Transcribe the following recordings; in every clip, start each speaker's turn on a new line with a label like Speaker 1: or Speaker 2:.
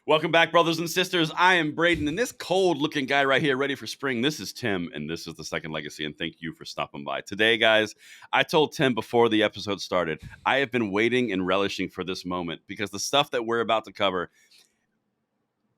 Speaker 1: Welcome back, brothers and sisters. I am Braden, and this cold-looking guy right here, ready for spring, this is Tim, and this is The Second Legacy, and thank you for stopping by. Today, guys, I told Tim before the episode started, I have been waiting and relishing for this moment because the stuff that we're about to cover,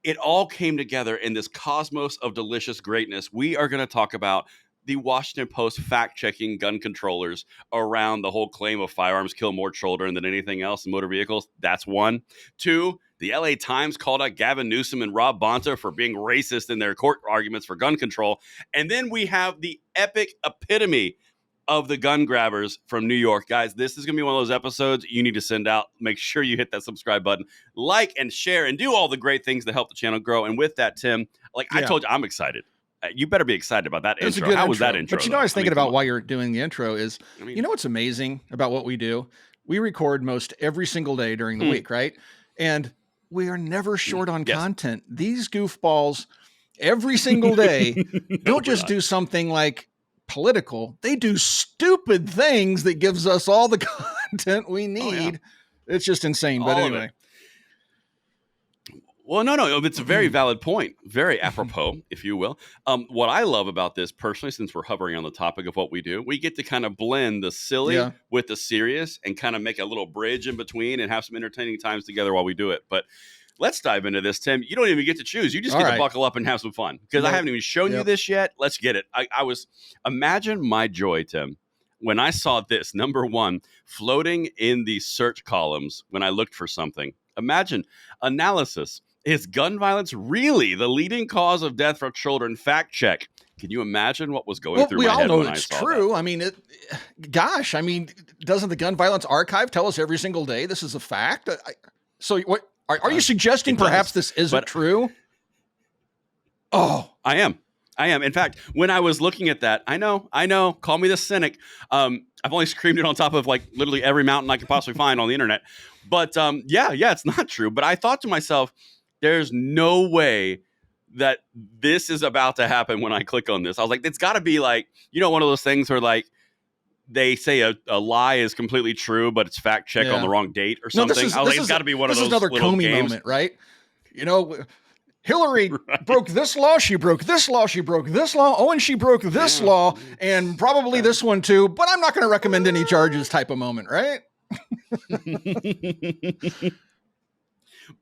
Speaker 1: it all came together in this cosmos of delicious greatness. We are going to talk about the Washington Post fact-checking gun controllers around the whole claim of firearms kill more children than anything else in motor vehicles. That's one. Two, the LA Times called out Gavin Newsom and Rob Bonta for being racist in their court arguments for gun control. And then we have the epic epitome of the gun grabbers from New York. Guys, this is going to be one of those episodes you need to send out. Make sure you hit that subscribe button, like and share, and do all the great things to help the channel grow. And with that, Tim, I told you, I'm excited. You better be excited about that intro. How was that intro?
Speaker 2: But I was thinking about why you're doing the intro is, you know what's amazing about what we do? We record most every single day during the week, right? And we are never short on content. These goofballs every single day don't just do something like political. They do stupid things that gives us all the content we need. It's just insane. But anyway.
Speaker 1: Well, no, it's a very valid point. Very apropos, if you will. What I love about this personally, since we're hovering on the topic of what we do, we get to kind of blend the silly with the serious and kind of make a little bridge in between and have some entertaining times together while we do it. But let's dive into this, Tim. You don't even get to choose. You just get to buckle up and have some fun because I haven't even shown you this yet. Let's get it. Imagine my joy, Tim, when I saw this, number one, floating in the search columns when I looked for something. Imagine analysis. Is gun violence really the leading cause of death for children? Fact check. Can you imagine what was going through my head when I saw that? We all know it's
Speaker 2: true. I mean, doesn't the Gun Violence Archive tell us every single day this is a fact? So what are you suggesting perhaps this isn't true?
Speaker 1: Oh, I am. In fact, when I was looking at that, I know, call me the cynic. I've only screamed it on top of like literally every mountain I could possibly find on the internet. But yeah, it's not true. But I thought to myself, there's no way that this is about to happen when I click on this. I was like, it's got to be like, one of those things where like they say a lie is completely true, but it's fact check on the wrong date or something. It's got to be one of those
Speaker 2: another
Speaker 1: little
Speaker 2: Comey
Speaker 1: games.
Speaker 2: Moment, right? Hillary broke this law. She broke this law. She broke this law. Oh, and she broke this law and probably this one too. But I'm not going to recommend any charges type of moment, right?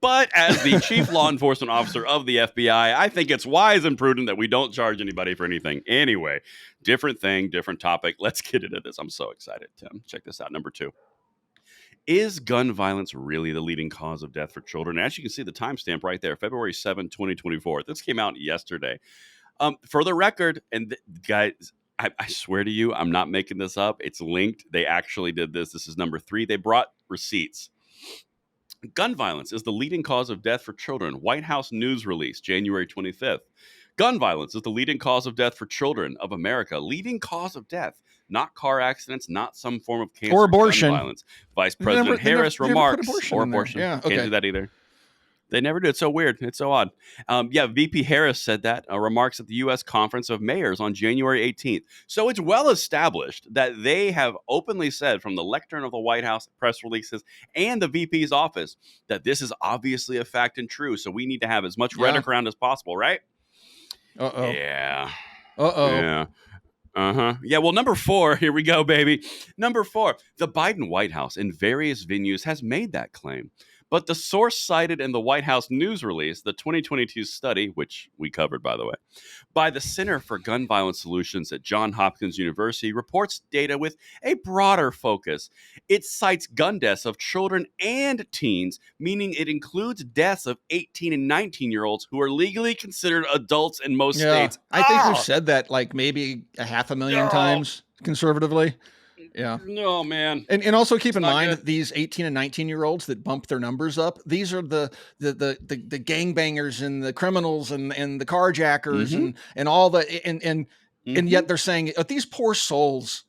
Speaker 1: But as the chief law enforcement officer of the FBI, I think it's wise and prudent that we don't charge anybody for anything. Anyway, different thing, different topic. Let's get into this. I'm so excited, Tim. Check this out. Number two. Is gun violence really the leading cause of death for children? As you can see, the timestamp right there, February 7, 2024. This came out yesterday. For the record, and guys, I swear to you, I'm not making this up. It's linked. They actually did this. This is number three. They brought receipts. Gun violence is the leading cause of death for children. White House news release, January 25th. Gun violence is the leading cause of death for children of America. Leading cause of death, not car accidents, not some form of cancer.
Speaker 2: Or abortion.
Speaker 1: Gun violence. Vice President Harris remarks.
Speaker 2: Or
Speaker 1: abortion.
Speaker 2: Yeah, okay.
Speaker 1: Can't do that either. They never do. It's so weird. It's so odd. VP Harris said that, remarks at the U.S. Conference of Mayors on January 18th. So it's well established that they have openly said from the lectern of the White House, press releases, and the VP's office that this is obviously a fact and true. So we need to have as much rhetoric around as possible, right?
Speaker 2: Uh-oh.
Speaker 1: Yeah.
Speaker 2: Uh-oh.
Speaker 1: Yeah. Uh-huh. Yeah, well, number four, here we go, baby. Number four, the Biden White House in various venues has made that claim. But the source cited in the White House news release, the 2022 study, which we covered, by the way, by the Center for Gun Violence Solutions at Johns Hopkins University, reports data with a broader focus. It cites gun deaths of children and teens, meaning it includes deaths of 18 and 19-year-olds who are legally considered adults in most states.
Speaker 2: I think we've said that like maybe 500,000 times conservatively. Yeah.
Speaker 1: No, man.
Speaker 2: And also keep in mind that these 18 and 19-year-olds that bump their numbers up, these are the gangbangers and the criminals and the carjackers and all the and yet they're saying these poor souls,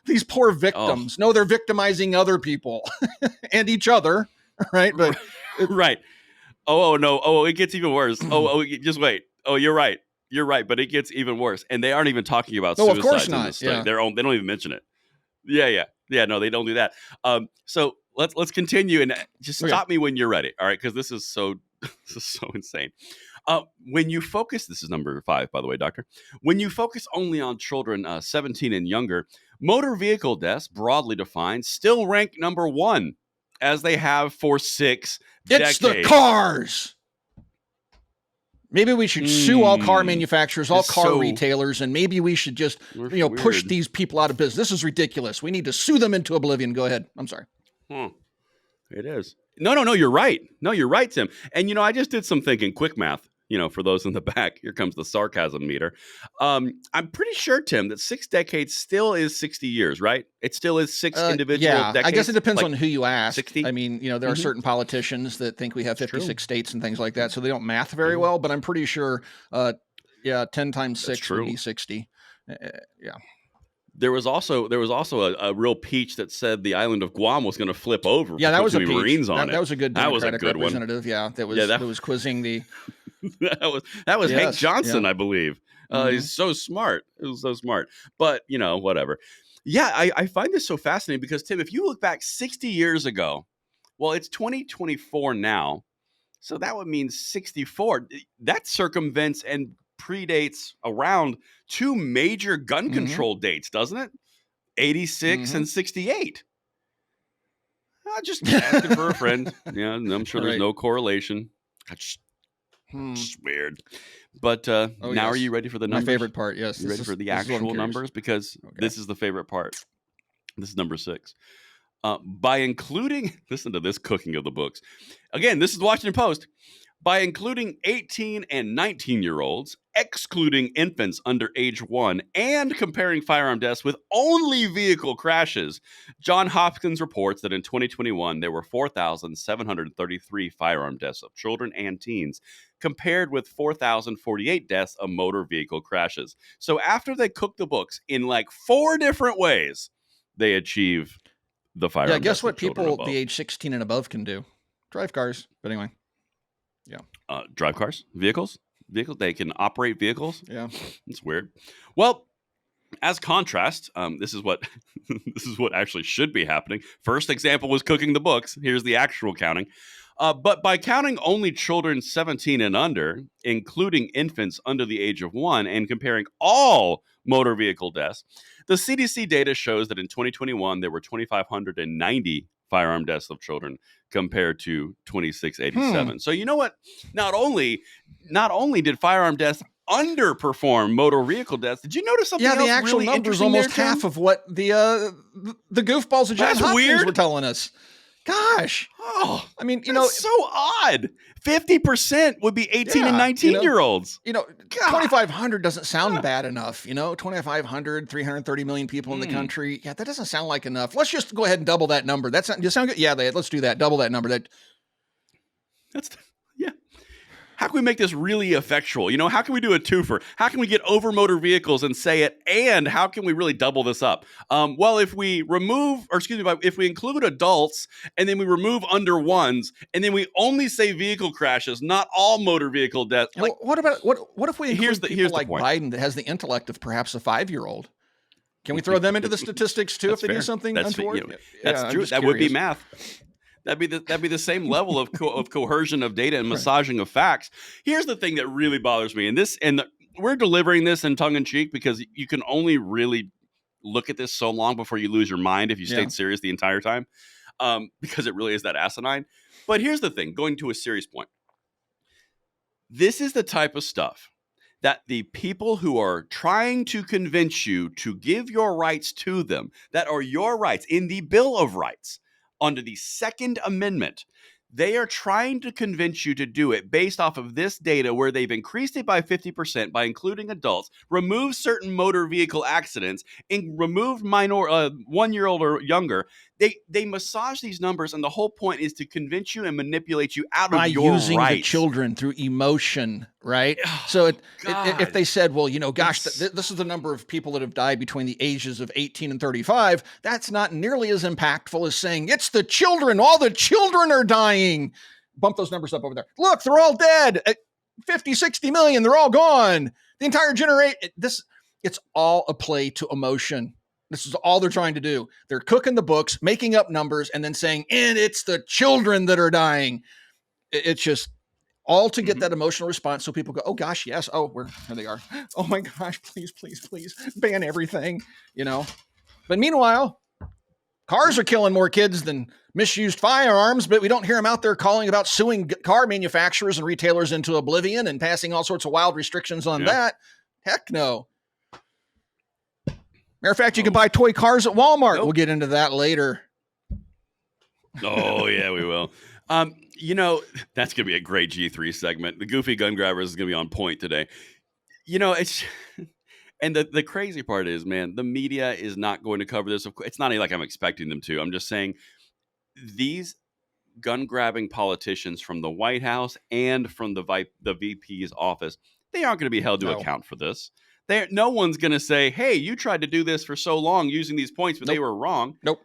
Speaker 2: these poor victims. No, they're victimizing other people and each other, right? But
Speaker 1: right. Oh no. Oh, it gets even worse. Just wait. Oh, you're right. You're right, but it gets even worse. And they aren't even talking about suicides
Speaker 2: of course not.
Speaker 1: in this study. They don't even mention it. Yeah. No, they don't do that. So let's continue and just stop me when you're ready. All right, because this is so insane. When you focus, this is number 5, by the way, Doctor. When you focus only on children 17 and younger, motor vehicle deaths, broadly defined, still rank number 1, as they have for 6 decades.
Speaker 2: It's the cars. Maybe we should sue all car manufacturers, all car retailers, and maybe we should just push these people out of business. This is ridiculous. We need to sue them into oblivion. Go ahead. I'm sorry.
Speaker 1: It is. No, you're right. No, you're right, Tim. And, I just did some thinking, quick math, for those in the back. Here comes the sarcasm meter. I'm pretty sure, Tim, that 6 decades still is 60 years, right? It still is 6 individual decades.
Speaker 2: I guess it depends on who you ask.
Speaker 1: 60?
Speaker 2: I mean, there are certain politicians that think we have 56 states and things like that, so they don't math very well, but I'm pretty sure, 10 times 6 would be 60. Yeah.
Speaker 1: There was also a real peach that said the island of Guam was going to flip over.
Speaker 2: Yeah, that was a peach.
Speaker 1: Marines on it.
Speaker 2: That was a good Democratic representative. One. Yeah, that was quizzing the.
Speaker 1: that was Hank Johnson, I believe. He's so smart. It was so smart. But whatever. Yeah, I find this so fascinating because, Tim, if you look back 60 years ago, well, it's 2024 now, so that would mean 64. That circumvents and predates around 2 major gun control dates, doesn't it? 86 and 68. Just asking for a friend. Yeah, I'm sure there's no correlation. Just weird. But now are you ready for the numbers?
Speaker 2: My favorite part, yes.
Speaker 1: You ready for the actual numbers? Because this is the favorite part. This is number 6. By including, listen to this cooking of the books. Again, this is the Washington Post. By including 18 and 19-year-olds, excluding infants under age 1, and comparing firearm deaths with only vehicle crashes, Johns Hopkins reports that in 2021, there were 4,733 firearm deaths of children and teens, compared with 4,048 deaths of motor vehicle crashes. So after they cook the books in like 4 different ways, they achieve the firearm deaths.
Speaker 2: Yeah, guess what people the age 16 and above can do? Drive cars. But anyway. Yeah.
Speaker 1: Drive cars, vehicles, they can operate vehicles.
Speaker 2: Yeah.
Speaker 1: It's weird. Well, as contrast, this is what actually should be happening. First example was cooking the books. Here's the actual counting. But by counting only children 17 and under, including infants under the age of 1, and comparing all motor vehicle deaths, the CDC data shows that in 2021, there were 2,590 firearm deaths of children compared to 2687. So you know what? Not only did firearm deaths underperform motor vehicle deaths, did you notice something else?
Speaker 2: Yeah, the actual
Speaker 1: really
Speaker 2: number is almost half of what the goofballs of Johns Hopkins were telling us. Gosh.
Speaker 1: Oh,
Speaker 2: I mean,
Speaker 1: that's so odd. 50% would be 18 and 19-year-olds.
Speaker 2: 2,500 doesn't sound bad enough. 2,500, 330 million people in the country. Yeah, that doesn't sound like enough. Let's just go ahead and double that number. Does that sound good? Yeah, let's do that. Double that number.
Speaker 1: That's How can we make this really effectual? How can we do a twofer? How can we get over motor vehicles and say it? And how can we really double this up? Well, if we include adults and then we remove under 1s and then we only say vehicle crashes, not all motor vehicle deaths.
Speaker 2: Like, what if we include people like Biden that has the intellect of perhaps a 5-year-old? Can we throw them into the statistics too if they do something untoward?
Speaker 1: That's true. That would be math. That'd be the same level of coercion of data and massaging of facts. Here's the thing that really bothers me, we're delivering this in tongue in cheek because you can only really look at this so long before you lose your mind if you stayed serious the entire time, because it really is that asinine. But here's the thing, going to a serious point. This is the type of stuff that the people who are trying to convince you to give your rights to them, that are your rights in the Bill of Rights, under the Second Amendment, they are trying to convince you to do it based off of this data where they've increased it by 50% by including adults, removed certain motor vehicle accidents, and removed 1-year-old or younger. They massage these numbers, and the whole point is to convince you and manipulate you out of your rights. By using the
Speaker 2: children through emotion, right? So if they said, well, gosh, this is the number of people that have died between the ages of 18 and 35, that's not nearly as impactful as saying, it's the children, all the children are dying. Bump those numbers up over there. Look, they're all dead. 50, 60 million, they're all gone. The entire generation, it's all a play to emotion. This is all they're trying to do. They're cooking the books, making up numbers, and then saying, and it's the children that are dying. It's just all to get that emotional response. So people go, oh gosh, yes. Oh, here they are. Oh my gosh, please, please, please ban everything, But meanwhile, cars are killing more kids than misused firearms, but we don't hear them out there calling about suing car manufacturers and retailers into oblivion and passing all sorts of wild restrictions on that. Heck no. Matter of fact, you can buy toy cars at Walmart. Nope. We'll get into that later.
Speaker 1: Oh, yeah, we will. That's going to be a great G3 segment. The Goofy Gun Grabbers is going to be on point today. It's... And the crazy part is, man, the media is not going to cover this. It's not like I'm expecting them to. I'm just saying these gun-grabbing politicians from the White House and from the VP's office, they aren't going to be held to account for this. No one's going to say, hey, you tried to do this for so long using these points, but they were wrong.
Speaker 2: Nope.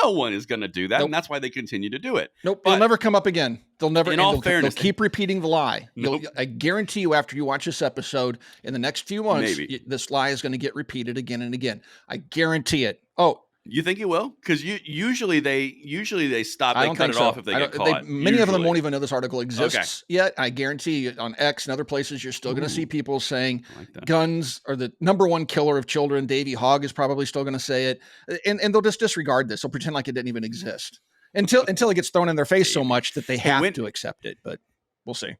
Speaker 1: No one is going to do that, and that's why they continue to do it.
Speaker 2: Nope, it'll never come up again. They'll never.
Speaker 1: In all fairness,
Speaker 2: they'll keep repeating the lie. I guarantee you, after you watch this episode, in the next few months, this lie is going to get repeated again and again. I guarantee it. Oh,
Speaker 1: you think it will? Because usually they stop. They cut it off if they get caught.
Speaker 2: Many of them won't even know this article exists yet. I guarantee you, on X and other places, you're still going to see people saying guns are the number one killer of children. Davey Hogg is probably still going to say it, and they'll just disregard this. They'll pretend like it didn't even exist until it gets thrown in their face so much that they have to accept it. But we'll see.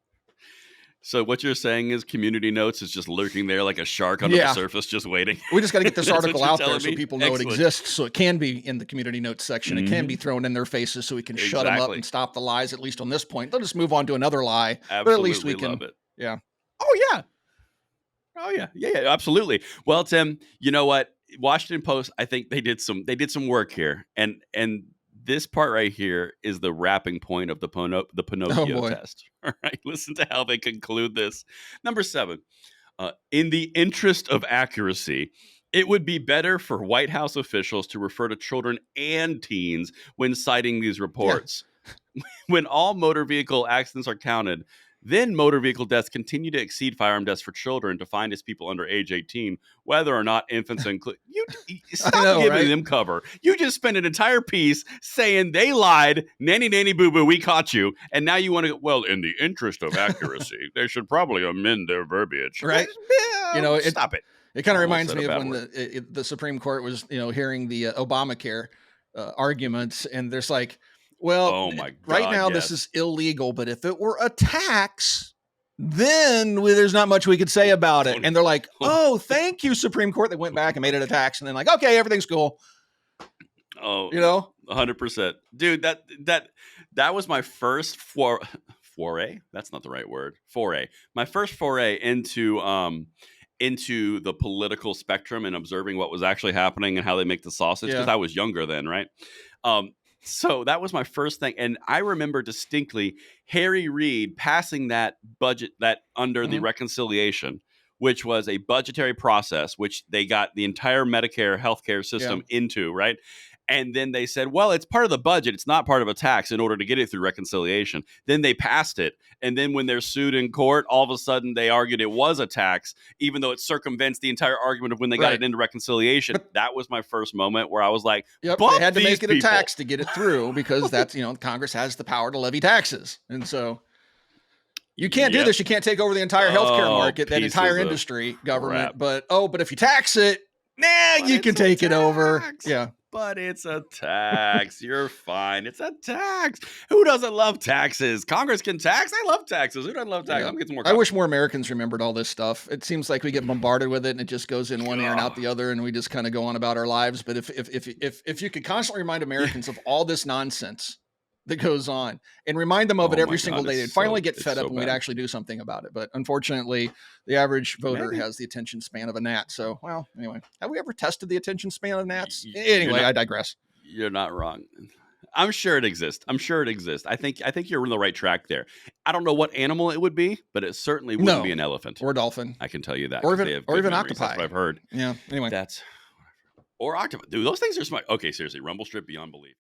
Speaker 1: So what you're saying is Community Notes is just lurking there like a shark under the surface, just waiting.
Speaker 2: We just got to get this article out there so people know it exists, so it can be in the Community Notes section. It can be thrown in their faces so we can shut them up and stop the lies, at least on this point. They'll just move on to another lie.
Speaker 1: Absolutely,
Speaker 2: but at least we can.
Speaker 1: Love it.
Speaker 2: Yeah.
Speaker 1: Oh, yeah. Yeah, absolutely. Well, Tim, you know what? Washington Post, I think they did some work here. And this part right here is the wrapping point of the Pinocchio test. All right, listen to how they conclude this. Number 7, in the interest of accuracy, it would be better for White House officials to refer to children and teens when citing these reports. Yeah. When all motor vehicle accidents are counted, then motor vehicle deaths continue to exceed firearm deaths for children defined as people under age 18, whether or not infants include. You stop giving them cover. You just spent an entire piece saying they lied, nanny boo boo, we caught you, and now you want to go, well, in the interest of accuracy, they should probably amend their verbiage.
Speaker 2: Right?
Speaker 1: Stop it.
Speaker 2: It kind of reminds me of when the Supreme Court was, hearing the Obamacare arguments, and there's like, well,
Speaker 1: oh my God,
Speaker 2: right now this is illegal, but if it were a tax, then there's not much we could say about it. And they're like, oh, thank you, Supreme Court. They went back and made it a tax, and then like, okay, everything's cool.
Speaker 1: Oh, 100%, dude. That was my first foray. That's not the right word. Foray. My first foray into the political spectrum and observing what was actually happening and how they make the sausage. Because I was younger then, right? So that was my first thing. And I remember distinctly Harry Reid passing that budget under the reconciliation, which was a budgetary process, which they got the entire Medicare healthcare system into, right? And then they said, well, it's part of the budget. It's not part of a tax in order to get it through reconciliation. Then they passed it. And then when they're sued in court, all of a sudden they argued it was a tax, even though it circumvents the entire argument of when they got it into reconciliation. But that was my first moment where I was like,
Speaker 2: they had to make it a tax to get it through because that's, Congress has the power to levy taxes. And so you can't do this. You can't take over the entire healthcare market, that entire industry, government. But if you tax it, you can take it over. Yeah.
Speaker 1: But it's a tax. You're fine. It's a tax. Who doesn't love taxes? Congress can tax. I love taxes. Who doesn't love taxes?
Speaker 2: Yeah. I wish more Americans remembered all this stuff. It seems like we get bombarded with it, and it just goes in one ear and out the other, and we just kind of go on about our lives. But if you could constantly remind Americans of all this nonsense that goes on and remind them of it every single day, they'd finally get fed up and we'd actually do something about it. But unfortunately, the average voter has the attention span of a gnat. So, well, anyway, have we ever tested the attention span of gnats? Anyway, I digress.
Speaker 1: You're not wrong. I'm sure it exists. I think you're on the right track there. I don't know what animal it would be, but it certainly wouldn't be an elephant
Speaker 2: or a dolphin.
Speaker 1: I can tell you that.
Speaker 2: Or even octopi.
Speaker 1: That's what I've heard.
Speaker 2: Yeah. Anyway,
Speaker 1: or octopus. Dude, those things are smart. Okay, seriously, rumble strip beyond belief.